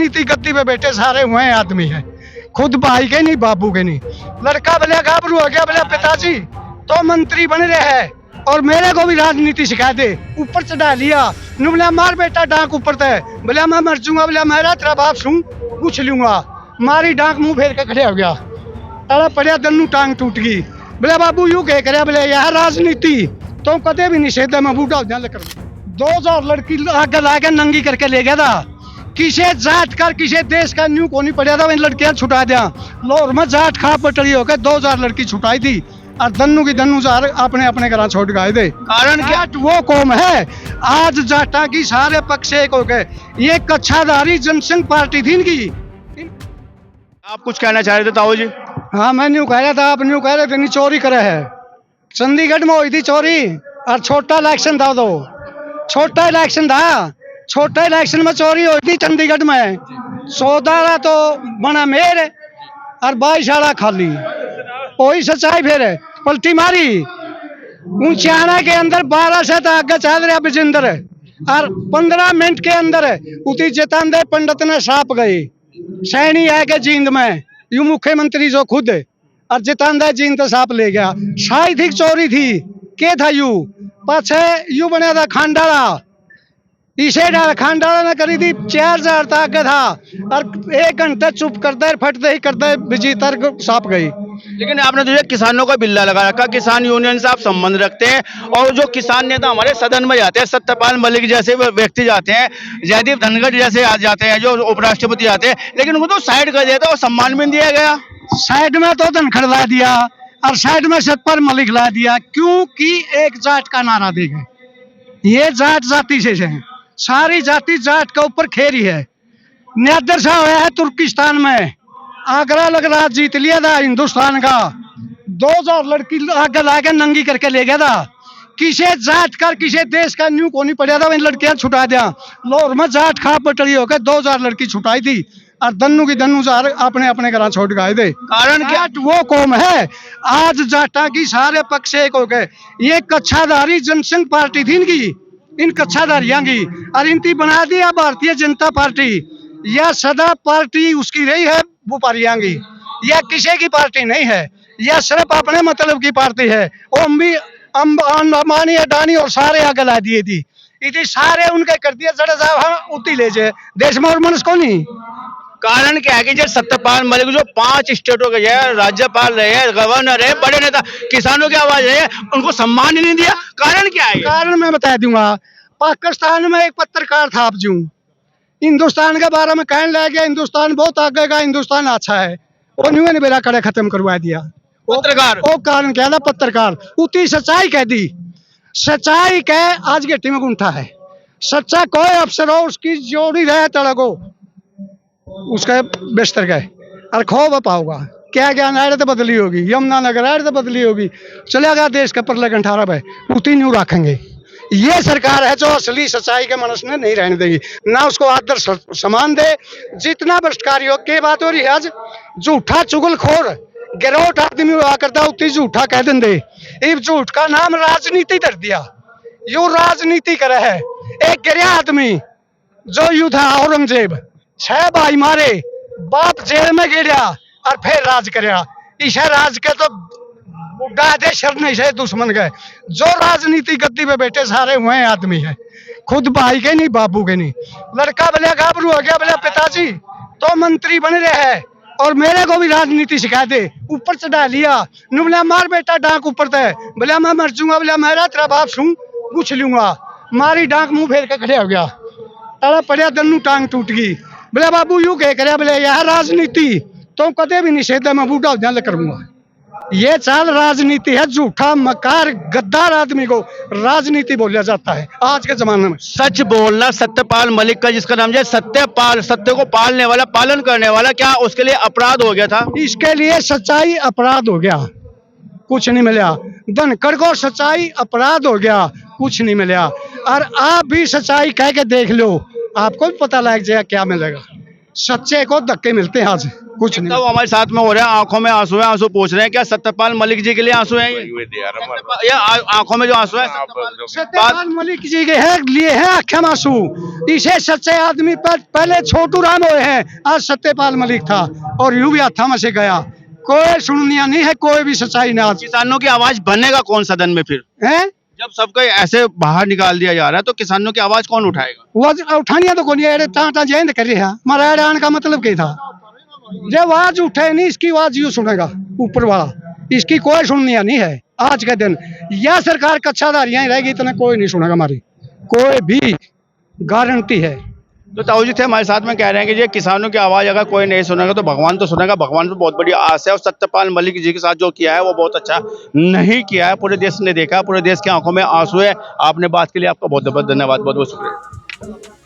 राजनीति गद्दी पे बैठे सारे हुए हैं आदमी है, खुद भाई के नहीं बाबू के नहीं। लड़का बोले गाभरू हो गया, बोले पिताजी तो मंत्री बन रहे हैं और मेरे को भी राजनीति सिखा दे, ऊपर चढ़ा लिया। नु बोला मार बेटा डांक ऊपर तय, बोला मैं मर जाऊंगा, बोला मेरा तेरा बाप सुन पूछ लूंगा। मारी डांक मुंह फेर के खड़े हो गया, अरे पड़िया दन्नू टांग टूट गई। बोले बाबू यू कह करे, बोले यह राजनीति तो कदे भी निषेध है, मैं बूढ़ा हो जाने कर 2000 लड़की आगे लाके नंगी करके ले गया था। किसे जाट कर किसे देश का न्यू को नहीं पड़ा था, इन लड़कियां छुटा दिया। लोर में जाट खा पटड़ी होकर 2000 लड़की छुटाई थी और दन्नू की दन्नू जार अपने अपने घर छोड़ गए थे। कारण क्या वो कौम है आज जाटा की सारे पक्ष एक हो गए। ये कच्छाधारी जनसंघ पार्टी थी इनकी। आप कुछ कहना चाह रहे थे ताऊ जी? हाँ मैं न्यू कह रहा था, आप न्यू कह रहे थे नहीं चोरी करे है। चंडीगढ़ में हुई थी चोरी और छोटा इलेक्शन था, तो छोटा इलेक्शन था, छोटा इलेक्शन में चोरी हुई थी चंडीगढ़ में। 14 तो बना मेर और 22 खाली, वही सच्चाई फिर पलटी मारी। ऊंचाना के अंदर 12 से तो आगे चल रहा विजेंद्र और 15 मिनट के अंदर उती जितेंद्र पंडित ने साप गई। सैनी है के जींद में यू मुख्यमंत्री जो खुद और जितेंद्र जींद तो साप ले गया। शायद ही चोरी थी के था यू पाछे यू बना था खांडाला, इसे डाल खांडाला ने करी थी 4000 तक था और 1 घंटे चुप करते फटते ही करते बिजी तर्क साप गई। लेकिन आपने तो ये किसानों का बिल्ला लगा रखा, किसान यूनियन से आप संबंध रखते हैं और जो किसान नेता हमारे सदन में जाते हैं, सत्यपाल मलिक जैसे व्यक्ति जाते हैं, जयदीप धनखड़ जैसे जाते हैं, जो उपराष्ट्रपति जाते हैं, लेकिन उनको तो साइड कर दिया था और सम्मान भी दिया गया। साइड में तो धनखड़ ला दिया और साइड में सतपाल मलिक ला दिया, क्योंकि एक जाट का नारा दे गए। ये जाट जाति से है, सारी जाति जाट के ऊपर खेरी है। न्यादर शाह हुआ है तुर्किस्तान में, आगरा लग रहा जीत लिया था हिंदुस्तान का। 2000 लड़की आगे लाके नंगी करके ले गया था। किसे जाट कर किसे देश का न्यू को नहीं पड़ा था, इन लड़कियां छुटा दिया। लोर में जाट खा पटड़ी होकर 2000 लड़की छुटाई थी और दन्नू की दन्नू जार अपने अपने घर छोड़ गए थे। कारण क्या वो कौम है आज जाटा की सारे पक्ष एक हो गए। ये कच्छाधारी जनसंघ पार्टी थी इनकी, इन कच्छाधारियां की, और इनकी बना दिया भारतीय जनता पार्टी। यह सदा पार्टी उसकी रही है बुपारियां की, यह किसी की पार्टी नहीं है, यह सिर्फ अपने मतलब की पार्टी है। अंबानी अडानी और सारे आगे ला दिए थी, इतनी सारे उनके कर दिए जड़े साहब हम उती ले जाए देश में और मनुष्य को नहीं। कारण क्या है कि जब सत्यपाल मलिक जो 5 स्टेटों के राज्यपाल रहे, गवर्नर है, बड़े नेता, किसानों की आवाज है, उनको सम्मान ही नहीं दिया। कारण क्या है? कारण मैं बता दूंगा। पाकिस्तान में एक पत्रकार था आपजू, हिंदुस्तान के बारे में कहने लग गया हिंदुस्तान बहुत आगे का, हिंदुस्तान अच्छा है, वो न्यू ने मेरा कड़े खत्म करवा दिया। पत्रकार वो कारण क्या था, पत्रकार उतनी सच्चाई कह दी। सच्चाई कह आज गेटी में गुंठा है, सच्चा कोई अफसर हो उसकी जोड़ी रहे तड़को उसका बेस्तर गए और खो पाओगा। क्या ज्ञान आए तो बदली होगी, यमुना नगर आए तो बदली होगी, चलेगा देश का परले गंठारा पे उतनी न्यू रखेंगे। ये सरकार है जो असली सच्चाई के मनुष्य ने नहीं रहने देगी, ना उसको आदर सम्मान दे। जितना भ्रष्टकारी हो के बात हो रही है आज, झूठा चुगलखोर गिरोट आदमी हुआ करता उतनी झूठा कह देंगे। इस झूठ का नाम राजनीति कर दिया, यू राजनीति करे है। एक गिरा आदमी जो यू था औरंगजेब, 6 भाई मारे, बाप जेल में गिरा और फिर राज करया। इसे राज के तो बुढ़ा दे शरण से दुश्मन गए। जो राजनीति गद्दी पे बैठे सारे हुए हैं आदमी है, खुद भाई के नहीं बाबू के नहीं। लड़का बोले गाभरू हो गया, बोले पिताजी तो मंत्री बन रहे हैं और मेरे को भी राजनीति सिखा दे, ऊपर चढ़ा लिया। नु बोला मार बेटा डांक ऊपर तय, बोला मैं मर जाऊंगा, बोला मेरा तेरा बाप सुन पूछ लूंगा। मारी डांक मुंह फेर के खड़े हो गया, अरे पड़िया दन्नू टांग टूट गई। बोले बाबू यू कह करे, बोले यह राजनीति तो कदे भी निषेध है, मैं बूढ़ा हो जाने करूंगा। ये चाल राजनीति है, झूठा मकार गद्दार आदमी को राजनीति बोला जाता है आज के जमाने में। सच बोलना सत्यपाल मलिक का, जिसका नाम है सत्यपाल, सत्य को पालने वाला, पालन करने वाला, क्या उसके लिए अपराध हो गया था? इसके लिए सच्चाई अपराध हो गया, कुछ नहीं मिला। धनखड़ को सच्चाई अपराध हो गया, कुछ नहीं मिला। और आप भी सच्चाई कह के देख लो, आपको भी पता लग जाएगा क्या मिलेगा। सच्चे को धक्के मिलते हैं आज, कुछ तो नहीं। हमारे साथ में हो रहा है, आंखों में आंसू है, आंसू पूछ रहे हैं क्या सत्यपाल मलिक जी के लिए आंसू है ये आंखों में जो आंसू है सत्यपाल मलिक जी के है लिए हैं आंखें आंसू। इसे सच्चे आदमी पर पहले छोटू राम हुए हैं, आज सत्यपाल मलिक था और यूं भी हाथा में से गया। कोई सुननिया नहीं है, कोई भी सच्चाई ना आज किसानों की आवाज बनेगा कौन सदन में फिर? है। जब सबको ऐसे बाहर निकाल दिया जा रहा है तो किसानों की आवाज कौन उठाएगा? वो उठानिया तो कोनी अरे टाटा जयंत कर रहे हैं, मरा आने का मतलब क्या था? जब आवाज उठे नहीं, इसकी आवाज यूं सुनेगा ऊपर वाला, इसकी कोई सुननिया नहीं है आज के दिन। यह सरकार कच्चादारियां ही रहेगी, इतना कोई नहीं सुनेगा हमारी, कोई भी गारंटी है। तो ताऊ जी थे हमारे साथ में, कह रहे हैं कि ये किसानों की आवाज अगर कोई नहीं सुनेगा तो भगवान तो सुनेगा, भगवान पे बहुत बड़ी आस है। और सत्यपाल मलिक जी के साथ जो किया है वो बहुत अच्छा नहीं किया है, पूरे देश ने देखा, पूरे देश की आंखों में आंसू है। आपने बात के लिए आपका बहुत बहुत धन्यवाद, बहुत बहुत शुक्रिया।